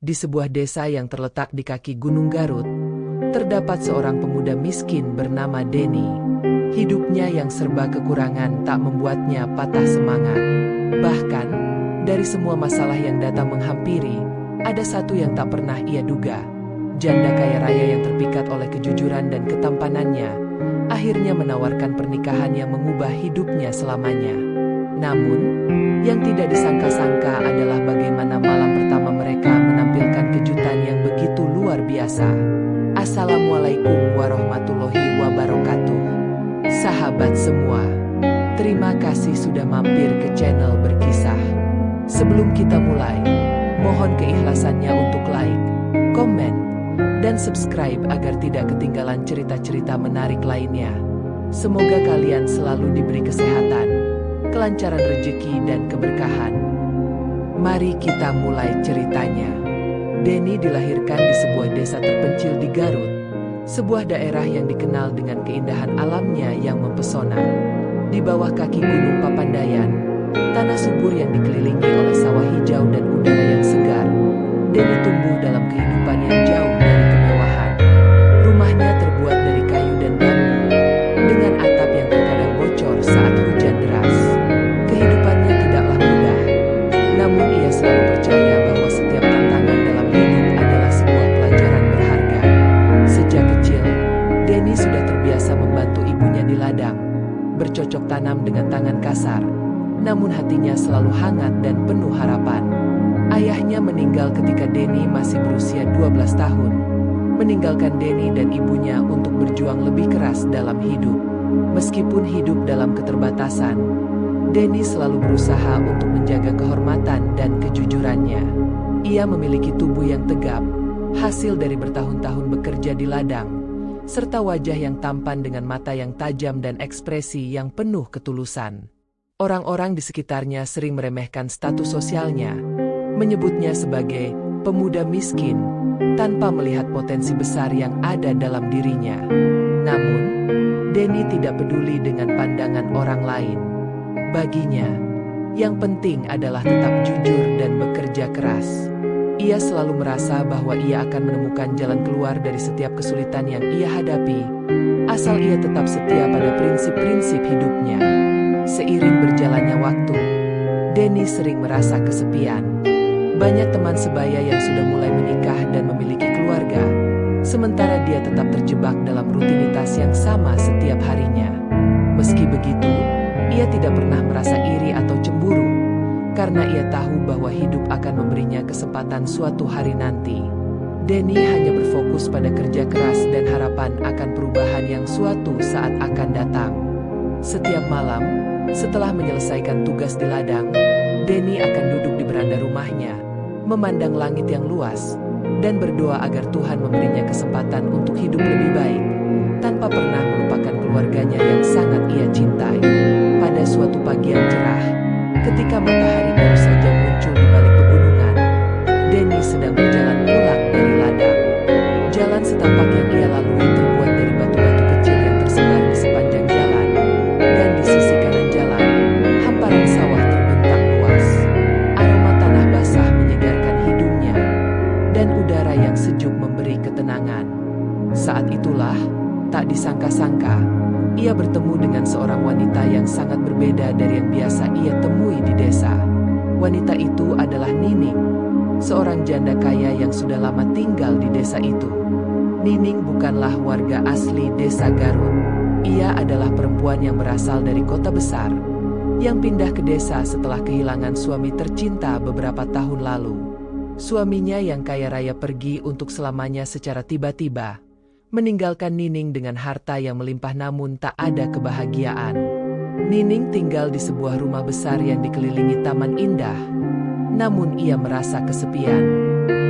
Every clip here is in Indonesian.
Di sebuah desa yang terletak di kaki Gunung Garut, terdapat seorang pemuda miskin bernama Denny. Hidupnya yang serba kekurangan tak membuatnya patah semangat. Bahkan, dari semua masalah yang datang menghampiri, ada satu yang tak pernah ia duga. Janda kaya raya yang terpikat oleh kejujuran dan ketampanannya, akhirnya menawarkan pernikahan yang mengubah hidupnya selamanya. Namun, yang tidak disangka-sangka adalah bagaimana malam pertama mereka menampilkan kejutan yang begitu luar biasa. Assalamualaikum warahmatullahi wabarakatuh. Sahabat semua, terima kasih sudah mampir ke channel Berkisah. Sebelum kita mulai, mohon keikhlasannya untuk like, komen, dan subscribe agar tidak ketinggalan cerita-cerita menarik lainnya. Semoga kalian selalu diberi kesehatan, kelancaran rezeki, dan keberkahan. Mari kita mulai ceritanya. Denny dilahirkan di sebuah desa terpencil di Garut, sebuah daerah yang dikenal dengan keindahan alamnya yang mempesona. Di bawah kaki Gunung Papandayan, tanah subur yang dikelilingi oleh sawah hijau dan udara yang segar, Denny tumbuh dalam kehidupan yang jauh dari kemewahan. Rumahnya terbuat dari kayu dan bambu, dengan atap yang terkadang bocor saat hujan deras. Kehidupannya tidaklah mudah, namun ia selalu percaya bahwa setiap tantangan dalam hidup adalah sebuah pelajaran berharga. Sejak kecil, Denny sudah terbiasa membantu ibunya di ladang, bercocok tanam dengan tangan kasar, namun hatinya selalu hangat dan penuh harapan. Ayahnya meninggal ketika Denny masih berusia 12 tahun, meninggalkan Denny dan ibunya untuk berjuang lebih keras dalam hidup. Meskipun hidup dalam keterbatasan, Denny selalu berusaha untuk menjaga kehormatan dan kejujurannya. Ia memiliki tubuh yang tegap, hasil dari bertahun-tahun bekerja di ladang, serta wajah yang tampan dengan mata yang tajam dan ekspresi yang penuh ketulusan. Orang-orang di sekitarnya sering meremehkan status sosialnya, menyebutnya sebagai pemuda miskin, tanpa melihat potensi besar yang ada dalam dirinya. Namun, Denny tidak peduli dengan pandangan orang lain. Baginya, yang penting adalah tetap jujur dan bekerja keras. Ia selalu merasa bahwa ia akan menemukan jalan keluar dari setiap kesulitan yang ia hadapi, asal ia tetap setia pada prinsip-prinsip hidupnya. Seiring berjalannya waktu, Denny sering merasa kesepian. Banyak teman sebaya yang sudah mulai menikah dan memiliki keluarga, sementara dia tetap terjebak dalam rutinitas yang sama setiap harinya. Meski begitu, ia tidak pernah merasa iri atau cemburu, karena ia tahu bahwa hidup akan memberinya kesempatan suatu hari nanti. Denny hanya berfokus pada kerja keras dan harapan akan perubahan yang suatu saat akan datang. Setiap malam, setelah menyelesaikan tugas di ladang, Denny akan duduk di beranda rumahnya, memandang langit yang luas, dan berdoa agar Tuhan memberinya kesempatan untuk hidup lebih baik, tanpa pernah melupakan keluarganya yang sangat ia cintai. Pada suatu pagi yang cerah, ketika matahari baru saja muncul di balik pegunungan, Denny sedang berjalan pulang dari ladang. Jalan setapak yang ia lalui terbuat dari batu-batu kecil yang tersebar di sepanjang jalan, dan di sisi kanan jalan, hamparan sawah terbentang luas. Aroma tanah basah menyegarkan hidungnya, dan udara yang sejuk memberi ketenangan. Saat itulah, tak disangka-sangka, ia bertemu dengan seorang wanita yang sangat berbeda dari yang biasa ia temui di desa. Wanita itu adalah Nining, seorang janda kaya yang sudah lama tinggal di desa itu. Nining bukanlah warga asli desa Garut. Ia adalah perempuan yang berasal dari kota besar, yang pindah ke desa setelah kehilangan suami tercinta beberapa tahun lalu. Suaminya yang kaya raya pergi untuk selamanya secara tiba-tiba, meninggalkan Nining dengan harta yang melimpah namun tak ada kebahagiaan. Nining tinggal di sebuah rumah besar yang dikelilingi taman indah, namun ia merasa kesepian.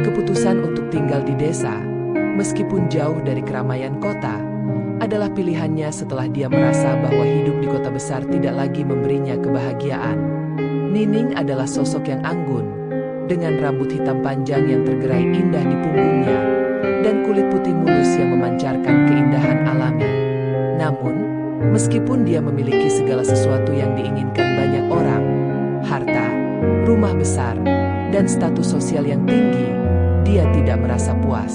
Keputusan untuk tinggal di desa, meskipun jauh dari keramaian kota, adalah pilihannya setelah dia merasa bahwa hidup di kota besar tidak lagi memberinya kebahagiaan. Nining adalah sosok yang anggun, dengan rambut hitam panjang yang tergerai indah di punggungnya, dan kulit putih mulus yang memancarkan keindahan alami. Namun, meskipun dia memiliki segala sesuatu yang diinginkan banyak orang, harta, rumah besar, dan status sosial yang tinggi, tidak merasa puas.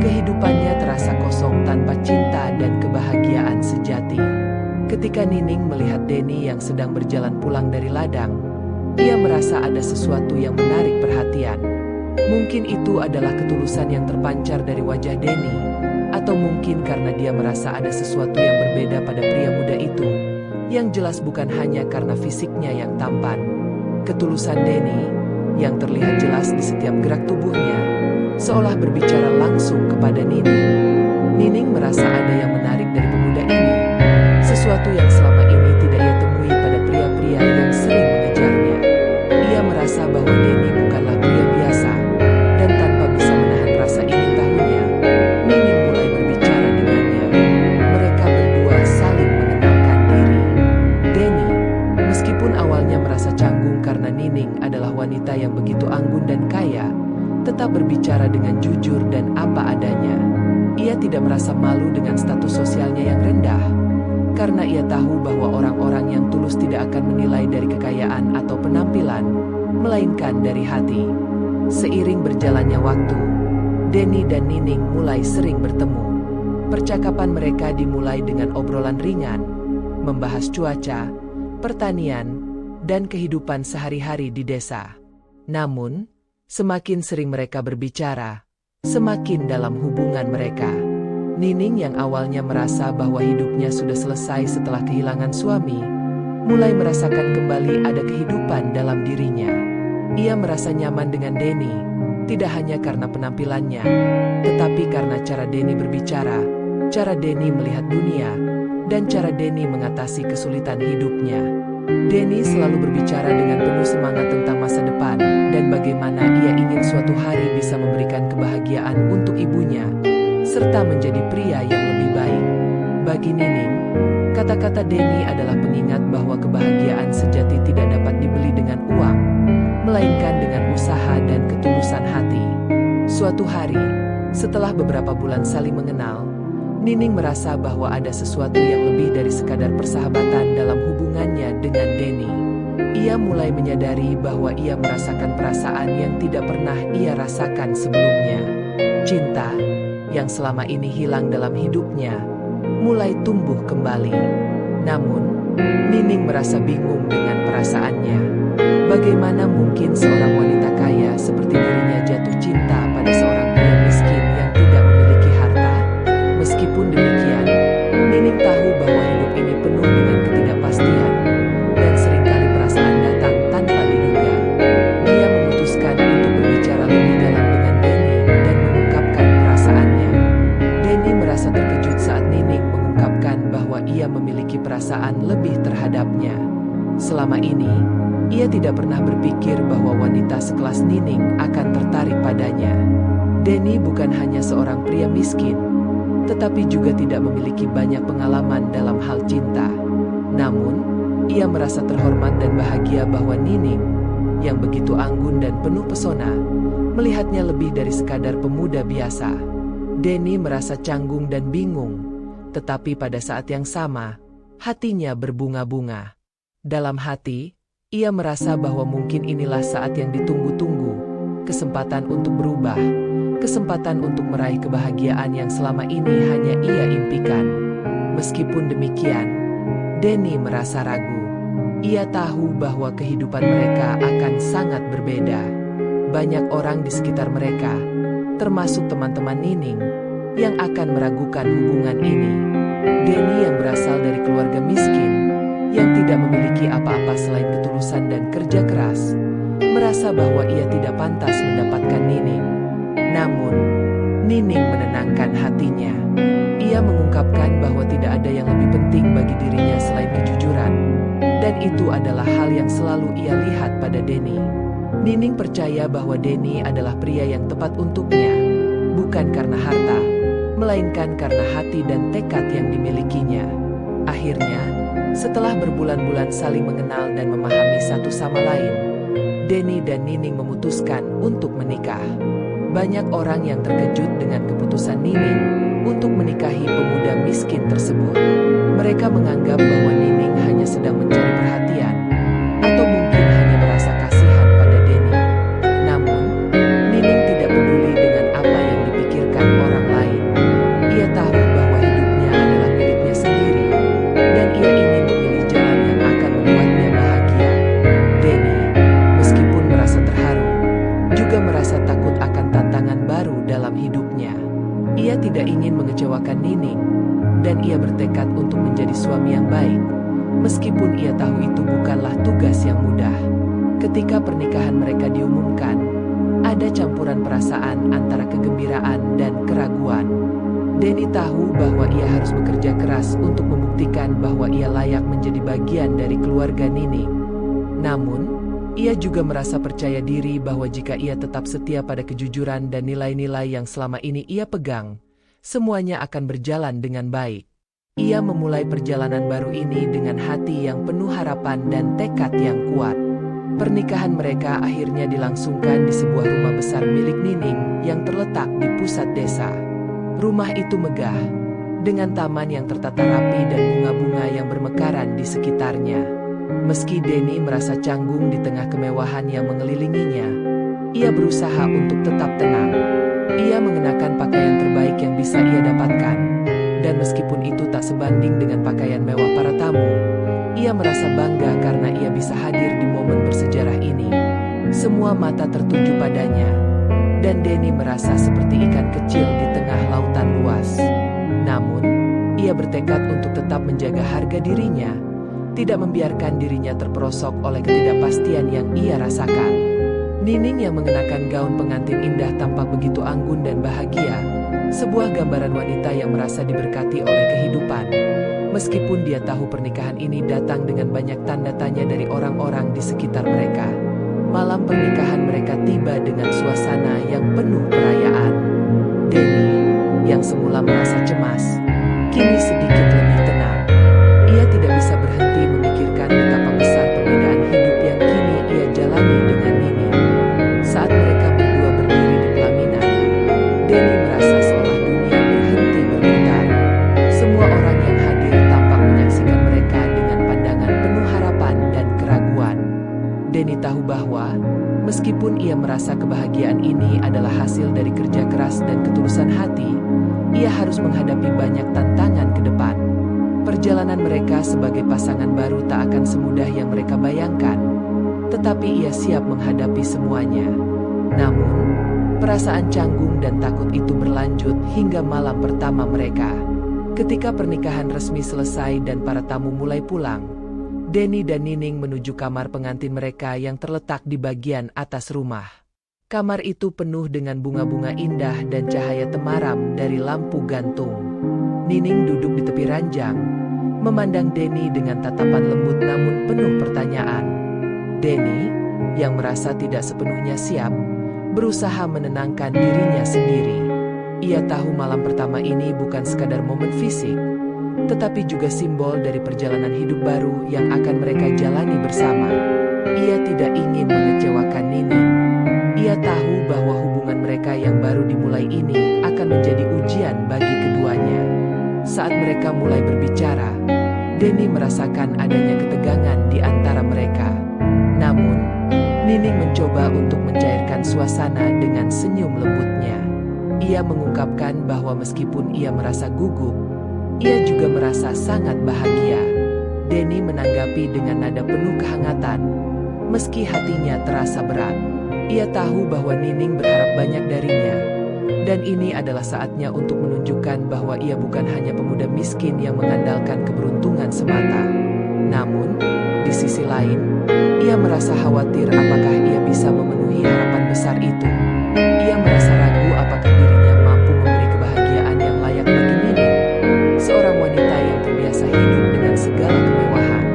Kehidupannya terasa kosong tanpa cinta dan kebahagiaan sejati. Ketika Nining melihat Denny yang sedang berjalan pulang dari ladang, ia merasa ada sesuatu yang menarik perhatian. Mungkin itu adalah ketulusan yang terpancar dari wajah Denny, atau mungkin karena dia merasa ada sesuatu yang berbeda pada pria muda itu, yang jelas bukan hanya karena fisiknya yang tampan. Ketulusan Denny, yang terlihat jelas di setiap gerak tubuhnya, seolah berbicara langsung kepada Nining. Nining merasa ada yang menarik dari pemuda ini, sesuatu yang selama ini tidak ia temui pada pria-pria yang sering mengejarnya. Ia merasa bahwa Denny bukanlah pria biasa, dan tanpa bisa menahan rasa ingin tahunya, Nining mulai berbicara dengannya. Mereka berdua saling mengenalkan diri. Denny, meskipun awalnya merasa canggung karena Nining adalah wanita yang begitu anggun dan kaya, tetap berbicara dengan jujur dan apa adanya. Ia tidak merasa malu dengan status sosialnya yang rendah, karena ia tahu bahwa orang-orang yang tulus tidak akan menilai dari kekayaan atau penampilan, melainkan dari hati. Seiring berjalannya waktu, Denny dan Nining mulai sering bertemu. Percakapan mereka dimulai dengan obrolan ringan, membahas cuaca, pertanian, dan kehidupan sehari-hari di desa. Namun, semakin sering mereka berbicara, semakin dalam hubungan mereka. Nining yang awalnya merasa bahwa hidupnya sudah selesai setelah kehilangan suami, mulai merasakan kembali ada kehidupan dalam dirinya. Ia merasa nyaman dengan Denny, tidak hanya karena penampilannya, tetapi karena cara Denny berbicara, cara Denny melihat dunia, dan cara Denny mengatasi kesulitan hidupnya. Denny selalu berbicara dengan penuh semangat tentang masa depan, dan bagaimana ia ingin suatu hari bisa memberikan kebahagiaan untuk ibunya, serta menjadi pria yang lebih baik. Bagi Nining, kata-kata Denny adalah pengingat bahwa kebahagiaan sejati tidak dapat dibeli dengan uang, melainkan dengan usaha dan ketulusan hati. Suatu hari, setelah beberapa bulan saling mengenal, Nining merasa bahwa ada sesuatu yang lebih dari sekadar persahabatan dalam hubungannya dengan Denny. Ia mulai menyadari bahwa ia merasakan perasaan yang tidak pernah ia rasakan sebelumnya. Cinta, yang selama ini hilang dalam hidupnya, mulai tumbuh kembali. Namun, Nining merasa bingung dengan perasaannya. Bagaimana mungkin seorang wanita kaya seperti dirinya jatuh cinta pada seorang pria miskin yang tidak memiliki harta? Meskipun demikian, Nining tahu bahwa hidup ini penuh dengan ketidakpastian, dan seringkali perasaan datang tanpa diduga. Dia memutuskan untuk berbicara lebih dalam dengan Denny dan mengungkapkan perasaannya. Denny merasa terkejut saat Nining mengungkapkan bahwa ia memiliki perasaan lebih terhadapnya. Selama ini, ia tidak pernah berpikir bahwa wanita sekelas Nining akan tertarik padanya. Denny bukan hanya seorang pria miskin, tetapi juga tidak memiliki banyak pengalaman dalam hal cinta. Namun, ia merasa terhormat dan bahagia bahwa Nining, yang begitu anggun dan penuh pesona, melihatnya lebih dari sekadar pemuda biasa. Denny merasa canggung dan bingung, tetapi pada saat yang sama, hatinya berbunga-bunga. Dalam hati, ia merasa bahwa mungkin inilah saat yang ditunggu-tunggu, kesempatan untuk berubah, kesempatan untuk meraih kebahagiaan yang selama ini hanya ia impikan. Meskipun demikian, Denny merasa ragu. Ia tahu bahwa kehidupan mereka akan sangat berbeda. Banyak orang di sekitar mereka, termasuk teman-teman Nining, yang akan meragukan hubungan ini. Denny yang berasal dari keluarga miskin, yang tidak memiliki apa-apa selain ketulusan dan kerja keras, merasa bahwa ia tidak pantas mendapatkan Nining. Namun, Nining menenangkan hatinya. Ia mengungkapkan bahwa tidak ada yang lebih penting bagi dirinya selain kejujuran, dan itu adalah hal yang selalu ia lihat pada Denny. Nining percaya bahwa Denny adalah pria yang tepat untuknya, bukan karena harta, melainkan karena hati dan tekad yang dimilikinya. Akhirnya, setelah berbulan-bulan saling mengenal dan memahami satu sama lain, Denny dan Nining memutuskan untuk menikah. Banyak orang yang terkejut dengan keputusan Nining untuk menikahi pemuda miskin tersebut. Mereka menganggap bahwa Nining hanya sedang mencari perhatian, atau mungkin hanya merasa kasihan pada Denny. Namun, Nining tidak peduli dengan apa tidak ingin mengecewakan Nining, dan ia bertekad untuk menjadi suami yang baik, meskipun ia tahu itu bukanlah tugas yang mudah. Ketika pernikahan mereka diumumkan, ada campuran perasaan antara kegembiraan dan keraguan. Denny tahu bahwa ia harus bekerja keras untuk membuktikan bahwa ia layak menjadi bagian dari keluarga Nining. Namun, ia juga merasa percaya diri bahwa jika ia tetap setia pada kejujuran dan nilai-nilai yang selama ini ia pegang, semuanya akan berjalan dengan baik. Ia memulai perjalanan baru ini dengan hati yang penuh harapan dan tekad yang kuat. Pernikahan mereka akhirnya dilangsungkan di sebuah rumah besar milik Nining yang terletak di pusat desa. Rumah itu megah, dengan taman yang tertata rapi dan bunga-bunga yang bermekaran di sekitarnya. Meski Denny merasa canggung di tengah kemewahan yang mengelilinginya, ia berusaha untuk tetap tenang. Ia mengenakan pakaian terbaik yang bisa ia dapatkan, dan meskipun itu tak sebanding dengan pakaian mewah para tamu, ia merasa bangga karena ia bisa hadir di momen bersejarah ini. Semua mata tertuju padanya, dan Denny merasa seperti ikan kecil di tengah lautan luas. Namun, ia bertekad untuk tetap menjaga harga dirinya, tidak membiarkan dirinya terperosok oleh ketidakpastian yang ia rasakan. Nining yang mengenakan gaun pengantin indah tampak begitu anggun dan bahagia, sebuah gambaran wanita yang merasa diberkati oleh kehidupan. Meskipun dia tahu pernikahan ini datang dengan banyak tanda tanya dari orang-orang di sekitar mereka. Malam pernikahan mereka tiba dengan suasana yang penuh perayaan. Denny, yang semula merasa cemas, kini sedikit lebih tenang. Ia tidak bisa berhenti memikirkan betapa besar perbedaan hidup yang kini ia jalani dengan Nining. Saat mereka berdua berdiri di pelaminan, Denny merasa seolah dunia berhenti berputar. Semua orang yang hadir tampak menyaksikan mereka dengan pandangan penuh harapan dan keraguan. Denny tahu bahwa, meskipun ia merasa kebahagiaan ini adalah hasil dari kerja keras dan ketulusan hati, ia harus menghadapi banyak tantangan ke depan. Perjalanan mereka sebagai pasangan baru tak akan semudah yang mereka bayangkan, tetapi ia siap menghadapi semuanya. Namun, perasaan canggung dan takut itu berlanjut hingga malam pertama mereka. Ketika pernikahan resmi selesai dan para tamu mulai pulang, Denny dan Nining menuju kamar pengantin mereka yang terletak di bagian atas rumah. Kamar itu penuh dengan bunga-bunga indah dan cahaya temaram dari lampu gantung. Nining duduk di tepi ranjang, memandang Denny dengan tatapan lembut namun penuh pertanyaan. Denny, yang merasa tidak sepenuhnya siap, berusaha menenangkan dirinya sendiri. Ia tahu malam pertama ini bukan sekadar momen fisik, tetapi juga simbol dari perjalanan hidup baru yang akan mereka jalani bersama. Ia tidak ingin mengecewakan Nining. Ia tahu bahwa hubungan mereka yang baru dimulai ini akan menjadi ujian bagi keduanya. Saat mereka mulai berbicara, Denny merasakan adanya ketegangan di antara mereka. Namun, Nining mencoba untuk mencairkan suasana dengan senyum lembutnya. Ia mengungkapkan bahwa meskipun ia merasa gugup, ia juga merasa sangat bahagia. Denny menanggapi dengan nada penuh kehangatan, meski hatinya terasa berat. Ia tahu bahwa Nining berharap banyak darinya, dan ini adalah saatnya untuk menunjukkan bahwa ia bukan hanya pemuda miskin yang mengandalkan keberuntungan semata. Namun, di sisi lain, ia merasa khawatir apakah ia bisa memenuhi harapan besar itu. Ia merasa ragu apakah dirinya mampu memberi kebahagiaan yang layak bagi Nining, seorang wanita yang terbiasa hidup dengan segala kemewahan.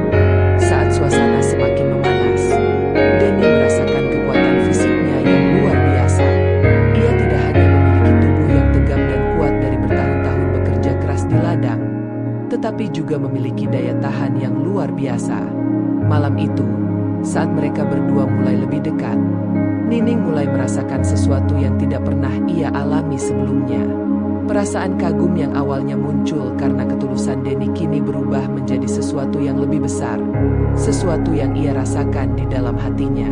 Saat suasana semakin memanas, Denny merasakan kekuatan fisiknya yang luar biasa. Ia tidak hanya memiliki tubuh yang tegap dan kuat dari bertahun-tahun bekerja keras di ladang, tetapi juga memiliki daya tahan yang luar biasa. Malam itu, saat mereka berdua mulai lebih dekat, Nining mulai merasakan sesuatu yang tidak pernah ia alami sebelumnya. Perasaan kagum yang awalnya muncul karena ketulusan Denny kini berubah menjadi sesuatu yang lebih besar, sesuatu yang ia rasakan di dalam hatinya.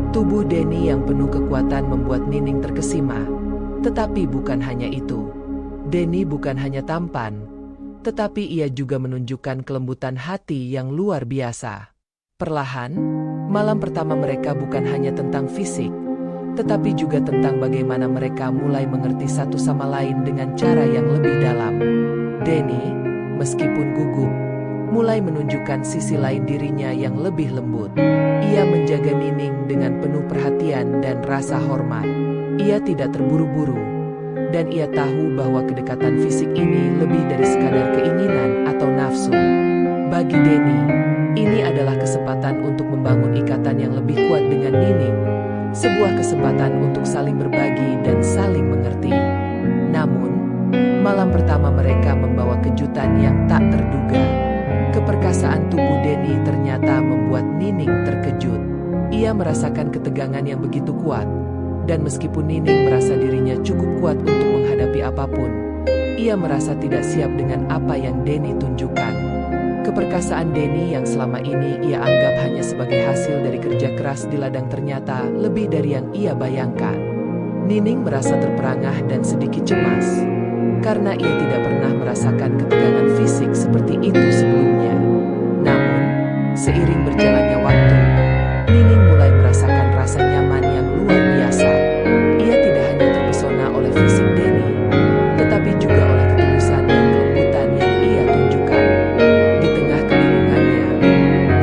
Tubuh Denny yang penuh kekuatan membuat Nining terkesima. Tetapi bukan hanya itu. Denny bukan hanya tampan, tetapi ia juga menunjukkan kelembutan hati yang luar biasa. Perlahan, malam pertama mereka bukan hanya tentang fisik, tetapi juga tentang bagaimana mereka mulai mengerti satu sama lain dengan cara yang lebih dalam. Denny, meskipun gugup, mulai menunjukkan sisi lain dirinya yang lebih lembut. Ia menjaga Nining dengan penuh perhatian dan rasa hormat. Ia tidak terburu-buru, dan ia tahu bahwa kedekatan fisik ini lebih dari sekadar keinginan atau nafsu. Bagi Denny, ini adalah kesempatan untuk membangun ikatan yang lebih kuat dengan Nining, sebuah kesempatan untuk saling berbagi dan saling mengerti. Namun, malam pertama mereka membawa kejutan yang tak terduga. Keperkasaan tubuh Denny ternyata membuat Nining terkejut. Ia merasakan ketegangan yang begitu kuat, dan meskipun Nining merasa dirinya cukup kuat untuk menghadapi apapun, ia merasa tidak siap dengan apa yang Denny tunjukkan. Keperkasaan Denny yang selama ini ia anggap hanya sebagai hasil dari kerja keras di ladang ternyata lebih dari yang ia bayangkan. Nining merasa terperangah dan sedikit cemas, karena ia tidak pernah merasakan ketegangan fisik seperti itu sebelumnya. Namun, seiring berjalannya waktu, Nining mulai merasakan rasa nyaman yang luar biasa. Ia tidak hanya terpesona oleh fisik Denny, tetapi juga oleh ketulusan dan kelembutan yang ia tunjukkan. Di tengah kebingungannya,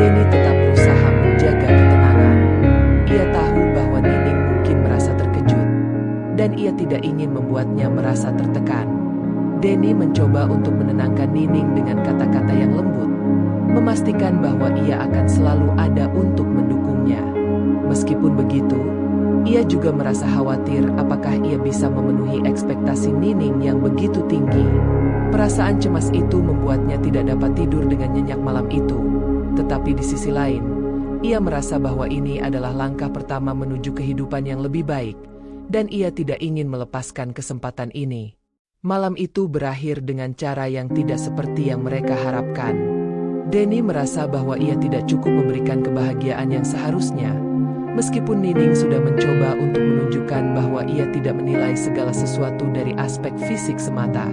Denny tetap berusaha menjaga ketenangan. Ia tahu bahwa Nining mungkin merasa terkejut, dan ia tidak ingin membuatnya merasa tertekan. Denny mencoba untuk menenangkan Nining dengan kata-kata yang lembut, memastikan bahwa ia akan selalu ada untuk mendukungnya. Meskipun begitu, ia juga merasa khawatir apakah ia bisa memenuhi ekspektasi Nining yang begitu tinggi. Perasaan cemas itu membuatnya tidak dapat tidur dengan nyenyak malam itu. Tetapi di sisi lain, ia merasa bahwa ini adalah langkah pertama menuju kehidupan yang lebih baik, dan ia tidak ingin melepaskan kesempatan ini. Malam itu berakhir dengan cara yang tidak seperti yang mereka harapkan. Denny merasa bahwa ia tidak cukup memberikan kebahagiaan yang seharusnya, meskipun Nining sudah mencoba untuk menunjukkan bahwa ia tidak menilai segala sesuatu dari aspek fisik semata.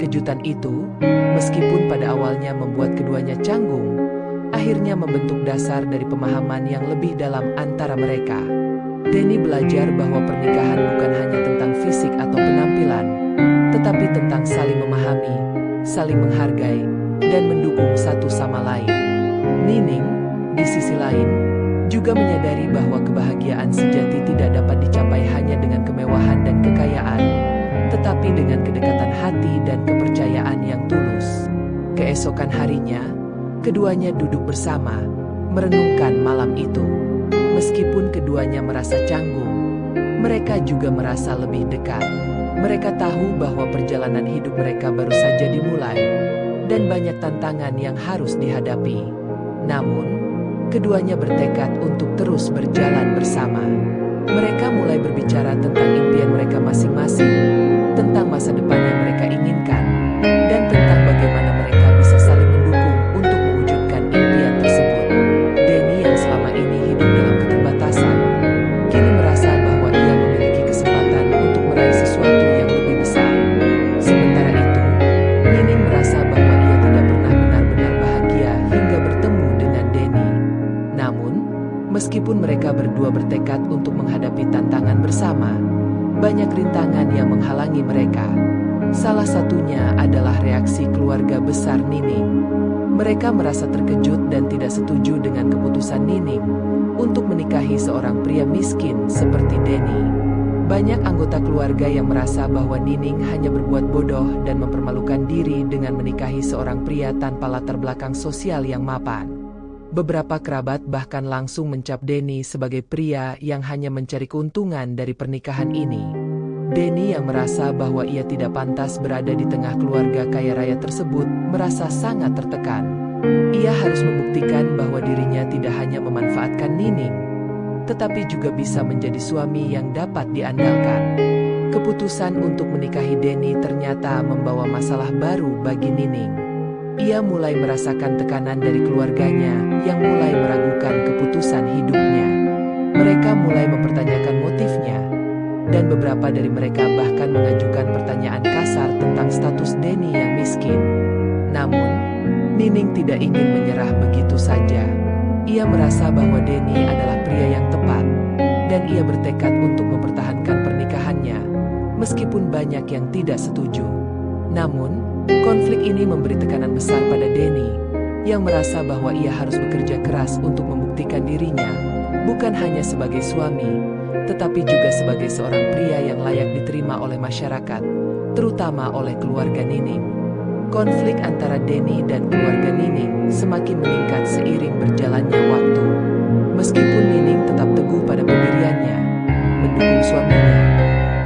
Kejutan itu, meskipun pada awalnya membuat keduanya canggung, akhirnya membentuk dasar dari pemahaman yang lebih dalam antara mereka. Denny belajar bahwa pernikahan bukan hanya tentang fisik atau penampilan, tetapi tentang saling memahami, saling menghargai, dan mendukung satu sama lain. Nining, di sisi lain, juga menyadari bahwa kebahagiaan sejati tidak dapat dicapai hanya dengan kemewahan dan kekayaan, tetapi dengan kedekatan hati dan kepercayaan yang tulus. Keesokan harinya, keduanya duduk bersama, merenungkan malam itu. Meskipun keduanya merasa canggung, mereka juga merasa lebih dekat. Mereka tahu bahwa perjalanan hidup mereka baru saja dimulai, dan banyak tantangan yang harus dihadapi. Namun, keduanya bertekad untuk terus berjalan bersama. Mereka mulai berbicara tentang impian mereka masing-masing, tentang masa depan yang mereka inginkan, dan tentang bagaimana mereka bisa saling mendukung untuk mewujudkan impian tersebut. Denny yang selama ini hidup dalam keterbatasan, kini merasa bahwa ia memiliki kesempatan untuk meraih sesuatu yang lebih besar. Sementara itu, Nining merasa bahwa ia tidak pernah benar-benar bahagia hingga bertemu dengan Denny. Namun, meskipun mereka berdua bertekad untuk menghadapi tantangan bersama, banyak rintangan yang menghalangi mereka. Salah satunya adalah reaksi keluarga besar Nining. Mereka merasa terkejut dan tidak setuju dengan keputusan Nining untuk menikahi seorang pria miskin seperti Denny. Banyak anggota keluarga yang merasa bahwa Nining hanya berbuat bodoh dan mempermalukan diri dengan menikahi seorang pria tanpa latar belakang sosial yang mapan. Beberapa kerabat bahkan langsung mencap Denny sebagai pria yang hanya mencari keuntungan dari pernikahan ini. Denny yang merasa bahwa ia tidak pantas berada di tengah keluarga kaya raya tersebut merasa sangat tertekan. Ia harus membuktikan bahwa dirinya tidak hanya memanfaatkan Nining, tetapi juga bisa menjadi suami yang dapat diandalkan. Keputusan untuk menikahi Denny ternyata membawa masalah baru bagi Nining. Ia mulai merasakan tekanan dari keluarganya yang mulai meragukan keputusan hidupnya. Mereka mulai mempertanyakan motifnya, dan beberapa dari mereka bahkan mengajukan pertanyaan kasar tentang status Denny yang miskin. Namun, Nining tidak ingin menyerah begitu saja. Ia merasa bahwa Denny adalah pria yang tepat, dan ia bertekad untuk mempertahankan pernikahannya, meskipun banyak yang tidak setuju. Namun, konflik ini memberi tekanan besar pada Denny, yang merasa bahwa ia harus bekerja keras untuk membuktikan dirinya, bukan hanya sebagai suami, tetapi juga sebagai seorang pria yang layak diterima oleh masyarakat, terutama oleh keluarga Nining. Konflik antara Denny dan keluarga Nining semakin meningkat seiring berjalannya waktu. Meskipun Nining tetap teguh pada pendiriannya, mendukung suaminya,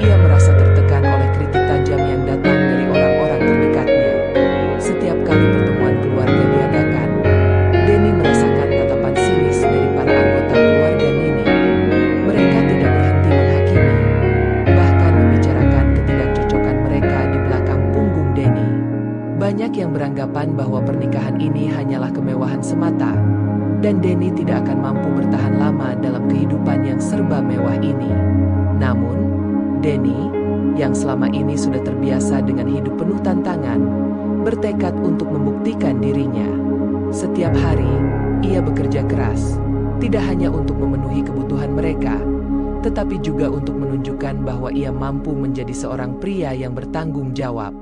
ia merasa tertekan oleh kritik tajam yang datang dari orang-orang terdekatnya. Setiap kali pertemuan keluarga diadakan, Denny merasakan tatapan sinis dari para anggota keluarga Nining. Mereka tidak berhenti menghakimi, bahkan membicarakan ketidakcocokan mereka di belakang punggung Denny. Banyak yang beranggapan bahwa pernikahan ini hanyalah kemewahan semata, dan Denny tidak akan mampu bertahan lama dalam kehidupan yang serba mewah ini. Namun, Denny, yang selama ini sudah terbiasa dengan hidup penuh tantangan, bertekad untuk membuktikan dirinya. Setiap hari, ia bekerja keras, tidak hanya untuk memenuhi kebutuhan mereka, tetapi juga untuk menunjukkan bahwa ia mampu menjadi seorang pria yang bertanggung jawab.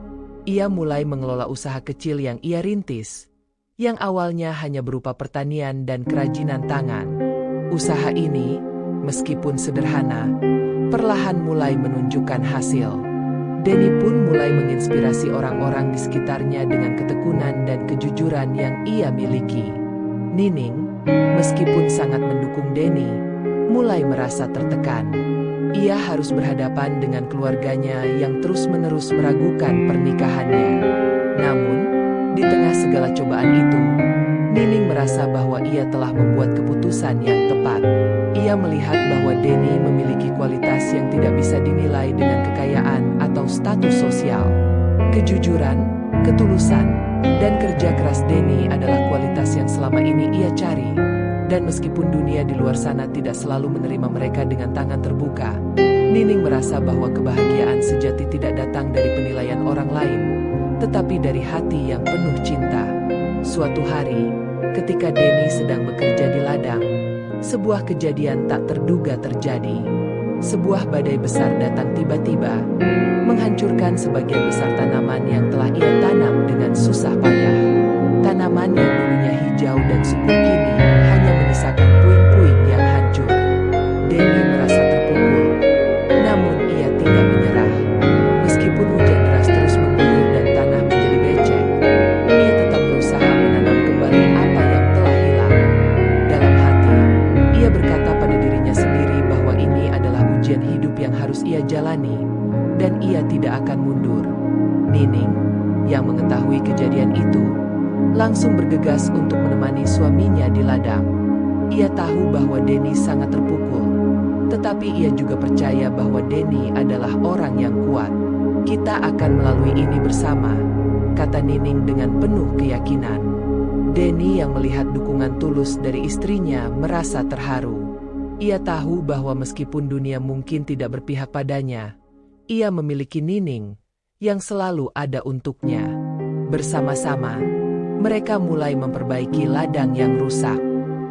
Ia mulai mengelola usaha kecil yang ia rintis, yang awalnya hanya berupa pertanian dan kerajinan tangan. Usaha ini, meskipun sederhana, perlahan mulai menunjukkan hasil. Denny pun mulai menginspirasi orang-orang di sekitarnya dengan ketekunan dan kejujuran yang ia miliki. Nining, meskipun sangat mendukung Denny, mulai merasa tertekan. Ia harus berhadapan dengan keluarganya yang terus-menerus meragukan pernikahannya. Namun, di tengah segala cobaan itu, Nining merasa bahwa ia telah membuat keputusan yang tepat. Ia melihat bahwa Denny memiliki kualitas yang tidak bisa dinilai dengan kekayaan atau status sosial. Kejujuran, ketulusan, dan kerja keras Denny adalah kualitas yang selama ini ia cari. Dan meskipun dunia di luar sana tidak selalu menerima mereka dengan tangan terbuka, Nining merasa bahwa kebahagiaan sejati tidak datang dari penilaian orang lain, tetapi dari hati yang penuh cinta. Suatu hari, ketika Denny sedang bekerja di ladang, sebuah kejadian tak terduga terjadi. Sebuah badai besar datang tiba-tiba, menghancurkan sebagian besar tanaman yang telah ia tanam dengan susah payah. Tanaman yang dulunya hijau dan subur kini hanya menyisakan puing-puing yang hancur. Denny merasa terpukul, namun ia tidak menyerah. Meskipun hujan deras terus mengguyur dan tanah menjadi becek, ia tetap berusaha menanam kembali apa yang telah hilang. Dalam hati, ia berkata pada dirinya sendiri bahwa ini adalah ujian hidup yang harus ia jalani, dan ia tidak akan mundur. Nining, yang mengetahui kejadian itu, langsung bergegas untuk menemani suaminya di ladang. Ia tahu bahwa Denny sangat terpukul, tetapi ia juga percaya bahwa Denny adalah orang yang kuat. "Kita akan melalui ini bersama," kata Nining dengan penuh keyakinan. Denny yang melihat dukungan tulus dari istrinya merasa terharu. Ia tahu bahwa meskipun dunia mungkin tidak berpihak padanya, ia memiliki Nining yang selalu ada untuknya. Bersama-sama, mereka mulai memperbaiki ladang yang rusak.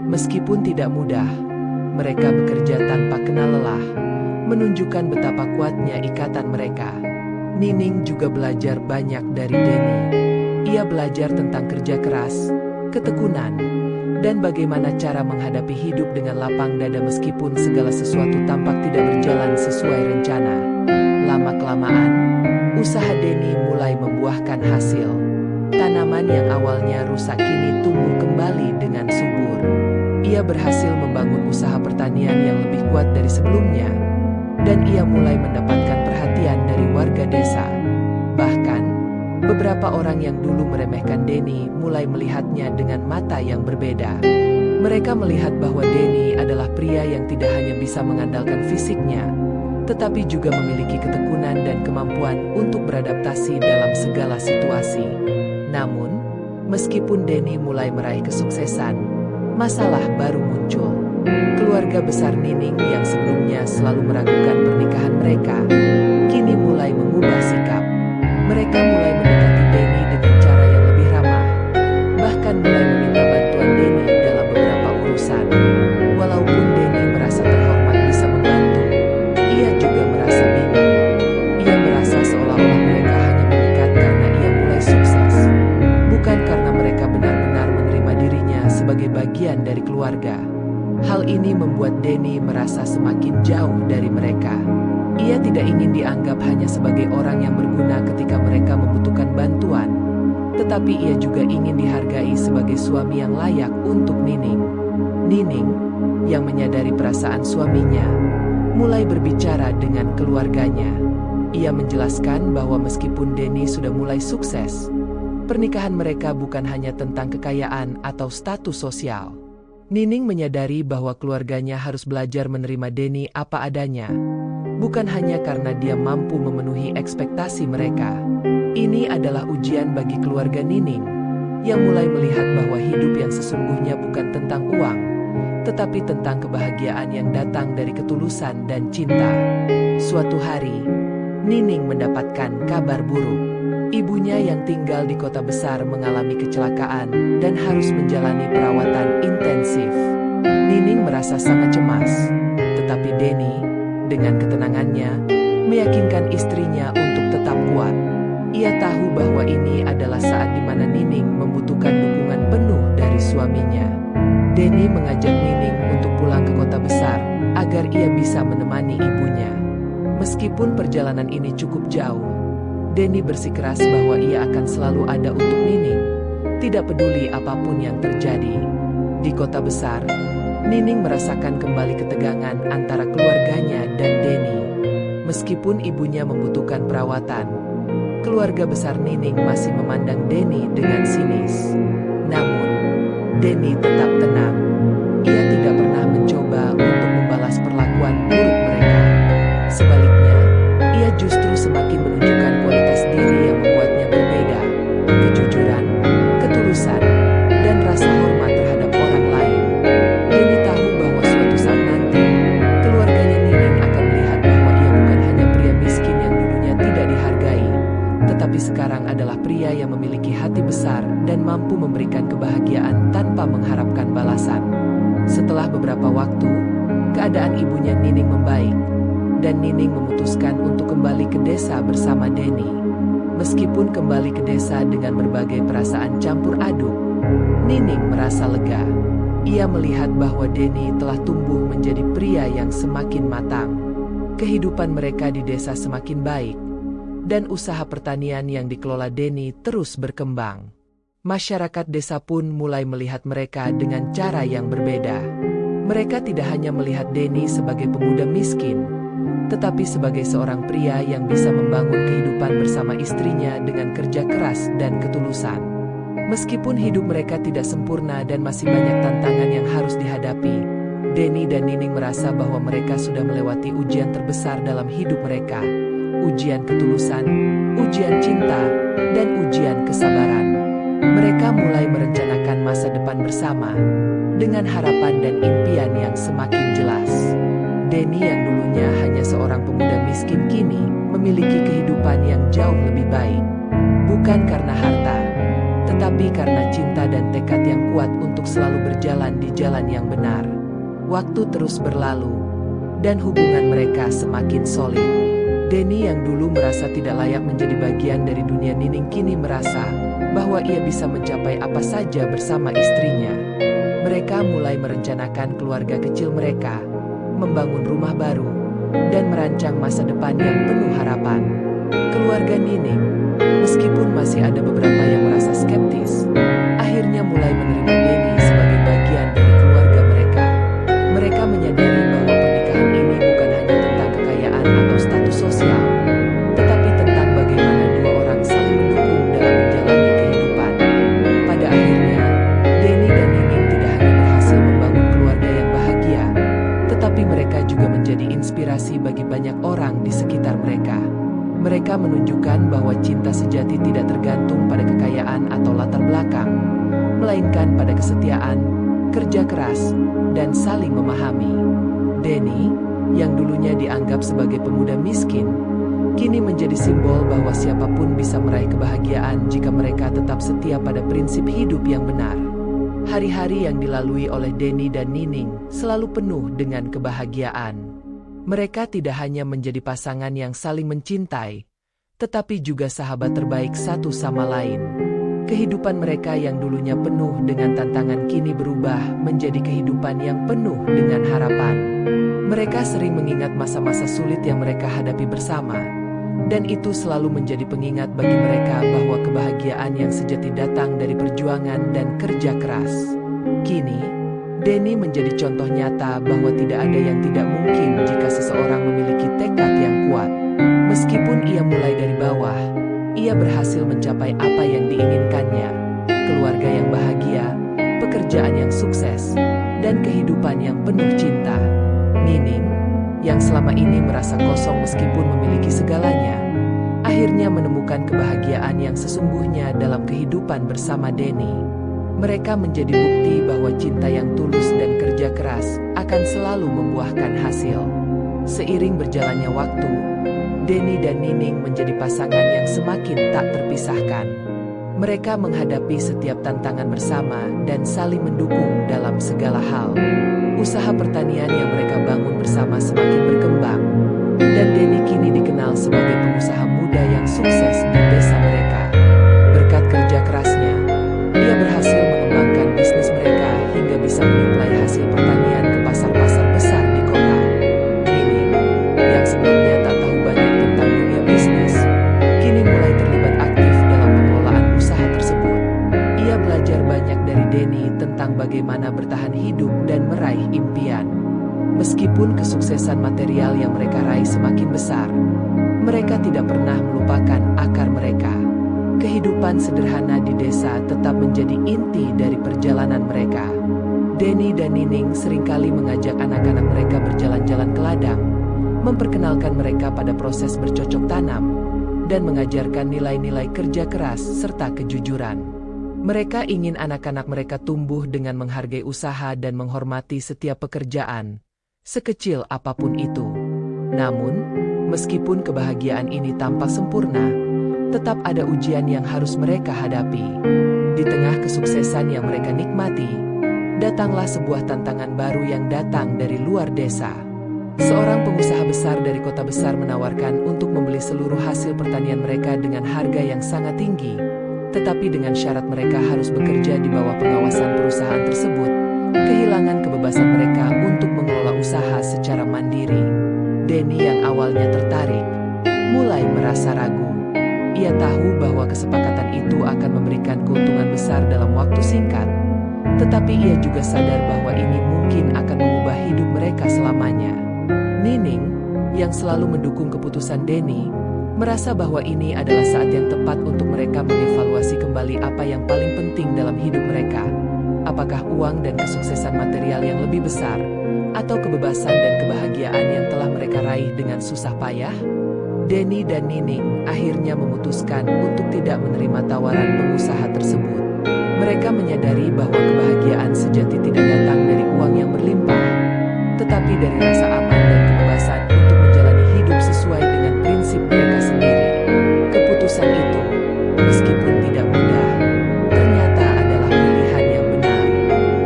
Meskipun tidak mudah, mereka bekerja tanpa kenal lelah, menunjukkan betapa kuatnya ikatan mereka. Nining juga belajar banyak dari Denny. Ia belajar tentang kerja keras, ketekunan, dan bagaimana cara menghadapi hidup dengan lapang dada meskipun segala sesuatu tampak tidak berjalan sesuai rencana. Lama-kelamaan, usaha Denny mulai membuahkan hasil. Tanaman yang awalnya rusak kini tumbuh kembali dengan subur. Ia berhasil membangun usaha pertanian yang lebih kuat dari sebelumnya, dan ia mulai mendapatkan perhatian dari warga desa. Bahkan, beberapa orang yang dulu meremehkan Denny mulai melihatnya dengan mata yang berbeda. Mereka melihat bahwa Denny adalah pria yang tidak hanya bisa mengandalkan fisiknya, tetapi juga memiliki ketekunan dan kemampuan untuk beradaptasi dalam segala situasi. Namun, meskipun Denny mulai meraih kesuksesan, masalah baru muncul. Keluarga besar Nining yang sebelumnya selalu meragukan pernikahan mereka, kini mulai mengubah sikap. Mereka mulai mendekati Denny dengan cara yang lebih ramah, bahkan mulai meminta bantuan Denny dalam beberapa urusan. Walaupun Denny merasa terhormat bisa membantu merasa semakin jauh dari mereka. Ia tidak ingin dianggap hanya sebagai orang yang berguna ketika mereka membutuhkan bantuan, tetapi ia juga ingin dihargai sebagai suami yang layak untuk Nining. Nining, yang menyadari perasaan suaminya, mulai berbicara dengan keluarganya. Ia menjelaskan bahwa meskipun Denny sudah mulai sukses, pernikahan mereka bukan hanya tentang kekayaan atau status sosial. Nining menyadari bahwa keluarganya harus belajar menerima Denny apa adanya, bukan hanya karena dia mampu memenuhi ekspektasi mereka. Ini adalah ujian bagi keluarga Nining, yang mulai melihat bahwa hidup yang sesungguhnya bukan tentang uang, tetapi tentang kebahagiaan yang datang dari ketulusan dan cinta. Suatu hari, Nining mendapatkan kabar buruk. Ibunya yang tinggal di kota besar mengalami kecelakaan dan harus menjalani perawatan intensif. Nining merasa sangat cemas, tetapi Denny, dengan ketenangannya, meyakinkan istrinya untuk tetap kuat. Ia tahu bahwa ini adalah saat di mana Nining membutuhkan dukungan penuh dari suaminya. Denny mengajak Nining untuk pulang ke kota besar agar ia bisa menemani ibunya. Meskipun perjalanan ini cukup jauh, Denny bersikeras bahwa ia akan selalu ada untuk Nining, tidak peduli apapun yang terjadi. Di kota besar, Nining merasakan kembali ketegangan antara keluarganya dan Denny. Meskipun ibunya membutuhkan perawatan, keluarga besar Nining masih memandang Denny dengan sinis. Namun, Denny tetap tenang. Ia tidak pernah mencoba untuk membalas perlakuan buruk mereka. Sebaliknya, ia justru semakin menunjukkan kualitas diri yang membuatnya berbeda, kejujuran, ketulusan, dan rasa hormat terhadap orang lain. Denny tahu bahwa suatu saat nanti, keluarganya Nining akan melihat bahwa ia bukan hanya pria miskin yang dulunya tidak dihargai, tetapi sekarang adalah pria yang memiliki hati besar dan mampu memberikan kebahagiaan tanpa mengharapkan balasan. Setelah beberapa waktu, keadaan ibunya Nining membaik, dan Nining memutuskan untuk kembali ke desa bersama Denny. Meskipun kembali ke desa dengan berbagai perasaan campur aduk, Nining merasa lega. Ia melihat bahwa Denny telah tumbuh menjadi pria yang semakin matang. Kehidupan mereka di desa semakin baik, dan usaha pertanian yang dikelola Denny terus berkembang. Masyarakat desa pun mulai melihat mereka dengan cara yang berbeda. Mereka tidak hanya melihat Denny sebagai pemuda miskin, tetapi sebagai seorang pria yang bisa membangun kehidupan bersama istrinya dengan kerja keras dan ketulusan. Meskipun hidup mereka tidak sempurna dan masih banyak tantangan yang harus dihadapi, Denny dan Nining merasa bahwa mereka sudah melewati ujian terbesar dalam hidup mereka, ujian ketulusan, ujian cinta, dan ujian kesabaran. Mereka mulai merencanakan masa depan bersama, dengan harapan dan impian yang semakin jelas. Denny yang dulunya hanya seorang pemuda miskin kini memiliki kehidupan yang jauh lebih baik. Bukan karena harta, tetapi karena cinta dan tekad yang kuat untuk selalu berjalan di jalan yang benar. Waktu terus berlalu, dan hubungan mereka semakin solid. Denny yang dulu merasa tidak layak menjadi bagian dari dunia Nining kini merasa bahwa ia bisa mencapai apa saja bersama istrinya. Mereka mulai merencanakan keluarga kecil mereka, membangun rumah baru, dan merancang masa depan yang penuh harapan. Keluarga Nining, meskipun masih ada beberapa yang merasa skeptis, akhirnya mulai menerima Denny sebagai bagian dari keluarga mereka. Mereka menyadari bahwa pernikahan ini bukan hanya tentang kekayaan atau status sosial, tetapi tentang bagaimana dua orang saling mendukung dalam menjalani kehidupan. Pada akhirnya, Denny dan Nining tidak hanya berhasil membangun keluarga yang bahagia, tetapi mereka juga menjadi inspirasi bagi banyak orang di sekitar mereka. Mereka menunjukkan bahwa cinta sejati tidak tergantung pada kekayaan atau latar belakang, melainkan pada kesetiaan, kerja keras, dan saling memahami. Denny, yang dulunya dianggap sebagai pemuda miskin, kini menjadi simbol bahwa siapapun bisa meraih kebahagiaan jika mereka tetap setia pada prinsip hidup yang benar. Hari-hari yang dilalui oleh Denny dan Nining selalu penuh dengan kebahagiaan. Mereka tidak hanya menjadi pasangan yang saling mencintai, tetapi juga sahabat terbaik satu sama lain. Kehidupan mereka yang dulunya penuh dengan tantangan kini berubah menjadi kehidupan yang penuh dengan harapan. Mereka sering mengingat masa-masa sulit yang mereka hadapi bersama, dan itu selalu menjadi pengingat bagi mereka bahwa kebahagiaan yang sejati datang dari perjuangan dan kerja keras. Kini, Denny menjadi contoh nyata bahwa tidak ada yang tidak mungkin jika seseorang memiliki tekad yang kuat. Meskipun ia mulai dari bawah, ia berhasil mencapai apa yang diinginkannya, keluarga yang bahagia, pekerjaan yang sukses, dan kehidupan yang penuh cinta. Nining, yang selama ini merasa kosong meskipun memiliki segalanya, akhirnya menemukan kebahagiaan yang sesungguhnya dalam kehidupan bersama Denny. Mereka menjadi bukti bahwa cinta yang tulus dan kerja keras akan selalu membuahkan hasil. Seiring berjalannya waktu, Denny dan Nining menjadi pasangan yang semakin tak terpisahkan. Mereka menghadapi setiap tantangan bersama dan saling mendukung dalam segala hal. Usaha pertanian yang mereka bangun bersama semakin berkembang, dan Denny kini dikenal sebagai pengusaha muda yang sukses di desa mereka. Berkat kerja kerasnya, ia berhasil mengembangkan bisnis mereka hingga bisa menyuplai hasil pertanian ke pasar-pasar besar di kota. Nining, yang sebelumnya tak tahu banyak tentang dunia bisnis, kini mulai terlibat aktif dalam pengelolaan usaha tersebut. Ia belajar banyak dari Denny tentang bagaimana bertahan hidup dan meraih impian. Meskipun kesuksesan material yang mereka raih semakin besar, mereka tidak pernah melupakan akar mereka. Kehidupan sederhana di desa tetap menjadi inti dari perjalanan mereka. Denny dan Nining seringkali mengajak anak-anak mereka berjalan-jalan ke ladang, memperkenalkan mereka pada proses bercocok tanam, dan mengajarkan nilai-nilai kerja keras serta kejujuran. Mereka ingin anak-anak mereka tumbuh dengan menghargai usaha dan menghormati setiap pekerjaan, sekecil apapun itu. Namun, meskipun kebahagiaan ini tampak sempurna, tetap ada ujian yang harus mereka hadapi. Di tengah kesuksesan yang mereka nikmati, datanglah sebuah tantangan baru yang datang dari luar desa. Seorang pengusaha besar dari kota besar menawarkan untuk membeli seluruh hasil pertanian mereka dengan harga yang sangat tinggi, tetapi dengan syarat mereka harus bekerja di bawah pengawasan perusahaan tersebut, kehilangan kebebasan mereka untuk mengelola usaha secara mandiri. Denny yang awalnya tertarik, mulai merasa ragu. Ia tahu bahwa kesepakatan itu akan memberikan keuntungan besar dalam waktu singkat, tetapi ia juga sadar bahwa ini mungkin akan mengubah hidup mereka selamanya. Nining, yang selalu mendukung keputusan Denny, merasa bahwa ini adalah saat yang tepat untuk mereka mengevaluasi kembali apa yang paling penting dalam hidup mereka. Apakah uang dan kesuksesan material yang lebih besar, atau kebebasan dan kebahagiaan yang telah mereka raih dengan susah payah? Denny dan Nining akhirnya memutuskan untuk tidak menerima tawaran pengusaha tersebut. Mereka menyadari bahwa kebahagiaan sejati tidak datang dari uang yang berlimpah, tetapi dari rasa aman dan kebebasan untuk menjalani hidup sesuai dengan prinsip mereka sendiri. Keputusan itu, meskipun tidak mudah, ternyata adalah pilihan yang benar.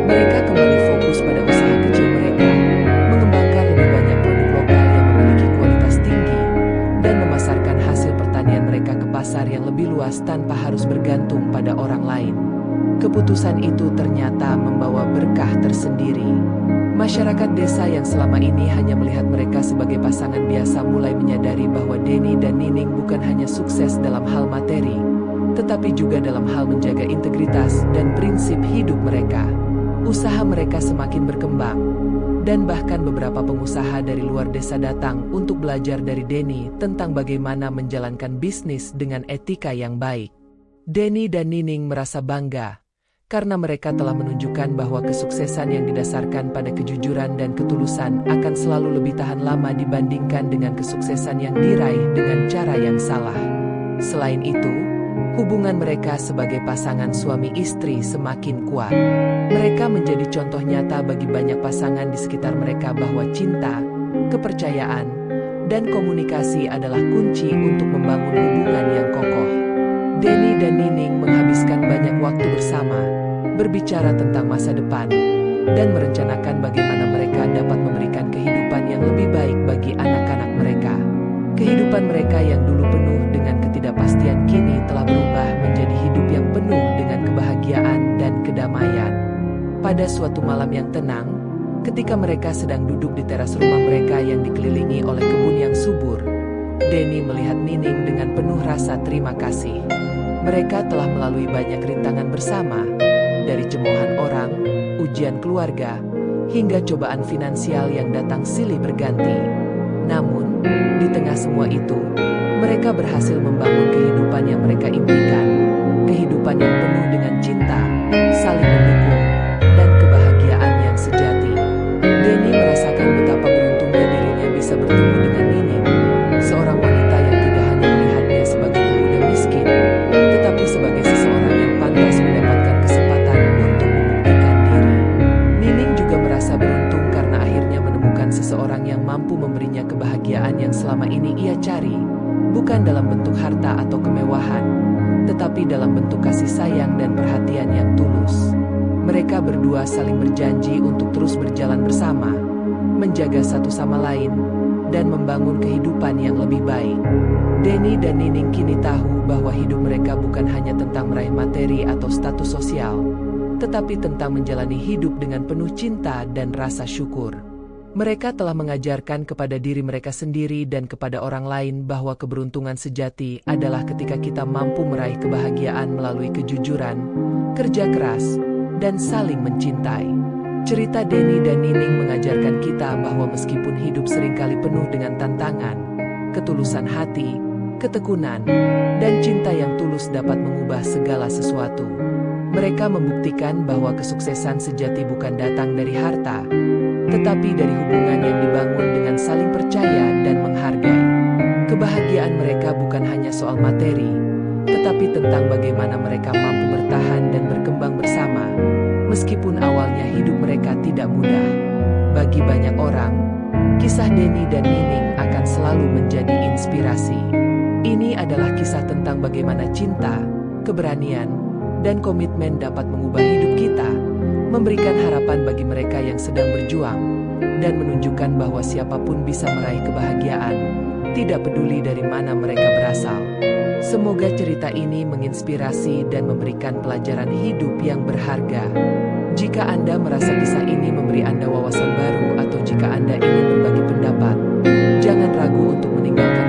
Mereka kembali fokus pada usaha kecil mereka, mengembangkan lebih banyak produk lokal yang memiliki kualitas tinggi, dan memasarkan hasil pertanian mereka ke pasar yang lebih luas tanpa harus bergantung pada orang lain. Keputusan itu ternyata membawa berkah tersendiri. Masyarakat desa yang selama ini hanya melihat mereka sebagai pasangan biasa mulai menyadari bahwa Denny dan Nining bukan hanya sukses dalam hal materi, tetapi juga dalam hal menjaga integritas dan prinsip hidup mereka. Usaha mereka semakin berkembang, dan bahkan beberapa pengusaha dari luar desa datang untuk belajar dari Denny tentang bagaimana menjalankan bisnis dengan etika yang baik. Denny dan Nining merasa bangga karena mereka telah menunjukkan bahwa kesuksesan yang didasarkan pada kejujuran dan ketulusan akan selalu lebih tahan lama dibandingkan dengan kesuksesan yang diraih dengan cara yang salah. Selain itu, hubungan mereka sebagai pasangan suami istri semakin kuat. Mereka menjadi contoh nyata bagi banyak pasangan di sekitar mereka bahwa cinta, kepercayaan, dan komunikasi adalah kunci untuk membangun hubungan yang kokoh. Denny dan Nining menghabiskan banyak waktu bersama, berbicara tentang masa depan, dan merencanakan bagaimana mereka dapat memberikan kehidupan yang lebih baik bagi anak-anak mereka. Kehidupan mereka yang dulu penuh dengan ketidakpastian kini telah berubah menjadi hidup yang penuh dengan kebahagiaan dan kedamaian. Pada suatu malam yang tenang, Ketika mereka sedang duduk di teras rumah mereka yang dikelilingi oleh kebun yang subur, Denny melihat Nining dengan penuh rasa terima kasih. Mereka telah melalui banyak rintangan bersama, dari cemoohan orang, ujian keluarga, hingga cobaan finansial yang datang silih berganti. Namun, di tengah semua itu, mereka berhasil membangun kehidupan yang mereka impikan, kehidupan yang penuh dengan cinta, saling mendukung, dan kebahagiaan yang sejati. Denny merasakan betapa beruntungnya dirinya bisa bertemu dengan Nining, seorang wanita yang tidak hanya melihatnya sebagai pemuda miskin, tetapi sebagai seseorang yang pantas mendapatkan kesempatan untuk membuktikan diri. Nining juga merasa beruntung karena akhirnya menemukan seseorang yang mampu memberinya kebahagiaan yang selama ini ia cari, bukan dalam bentuk harta atau kemewahan, tetapi dalam bentuk kasih sayang dan perhatian yang tulus. Mereka berdua saling berjanji untuk terus berjalan bersama, menjaga satu sama lain, dan membangun kehidupan yang lebih baik. Denny dan Nining kini tahu bahwa hidup mereka bukan hanya tentang meraih materi atau status sosial, tetapi tentang menjalani hidup dengan penuh cinta dan rasa syukur. Mereka telah mengajarkan kepada diri mereka sendiri dan kepada orang lain bahwa keberuntungan sejati adalah ketika kita mampu meraih kebahagiaan melalui kejujuran, kerja keras, dan saling mencintai. Cerita Denny dan Nining mengajarkan kita bahwa meskipun hidup seringkali penuh dengan tantangan, ketulusan hati, ketekunan, dan cinta yang tulus dapat mengubah segala sesuatu. Mereka membuktikan bahwa kesuksesan sejati bukan datang dari harta, tetapi dari hubungan yang dibangun dengan saling percaya dan menghargai. Kebahagiaan mereka bukan hanya soal materi, tetapi tentang bagaimana mereka mampu bertahan dan berkembang bersama, meskipun awalnya hidup mereka tidak mudah. Bagi banyak orang, kisah Denny dan Nining akan selalu menjadi inspirasi. Ini adalah kisah tentang bagaimana cinta, keberanian, dan komitmen dapat mengubah hidup kita, memberikan harapan bagi mereka yang sedang berjuang, dan menunjukkan bahwa siapapun bisa meraih kebahagiaan, tidak peduli dari mana mereka berasal. Semoga cerita ini menginspirasi dan memberikan pelajaran hidup yang berharga. Jika Anda merasa kisah ini memberi Anda wawasan baru atau jika Anda ingin berbagi pendapat, jangan ragu untuk meninggalkan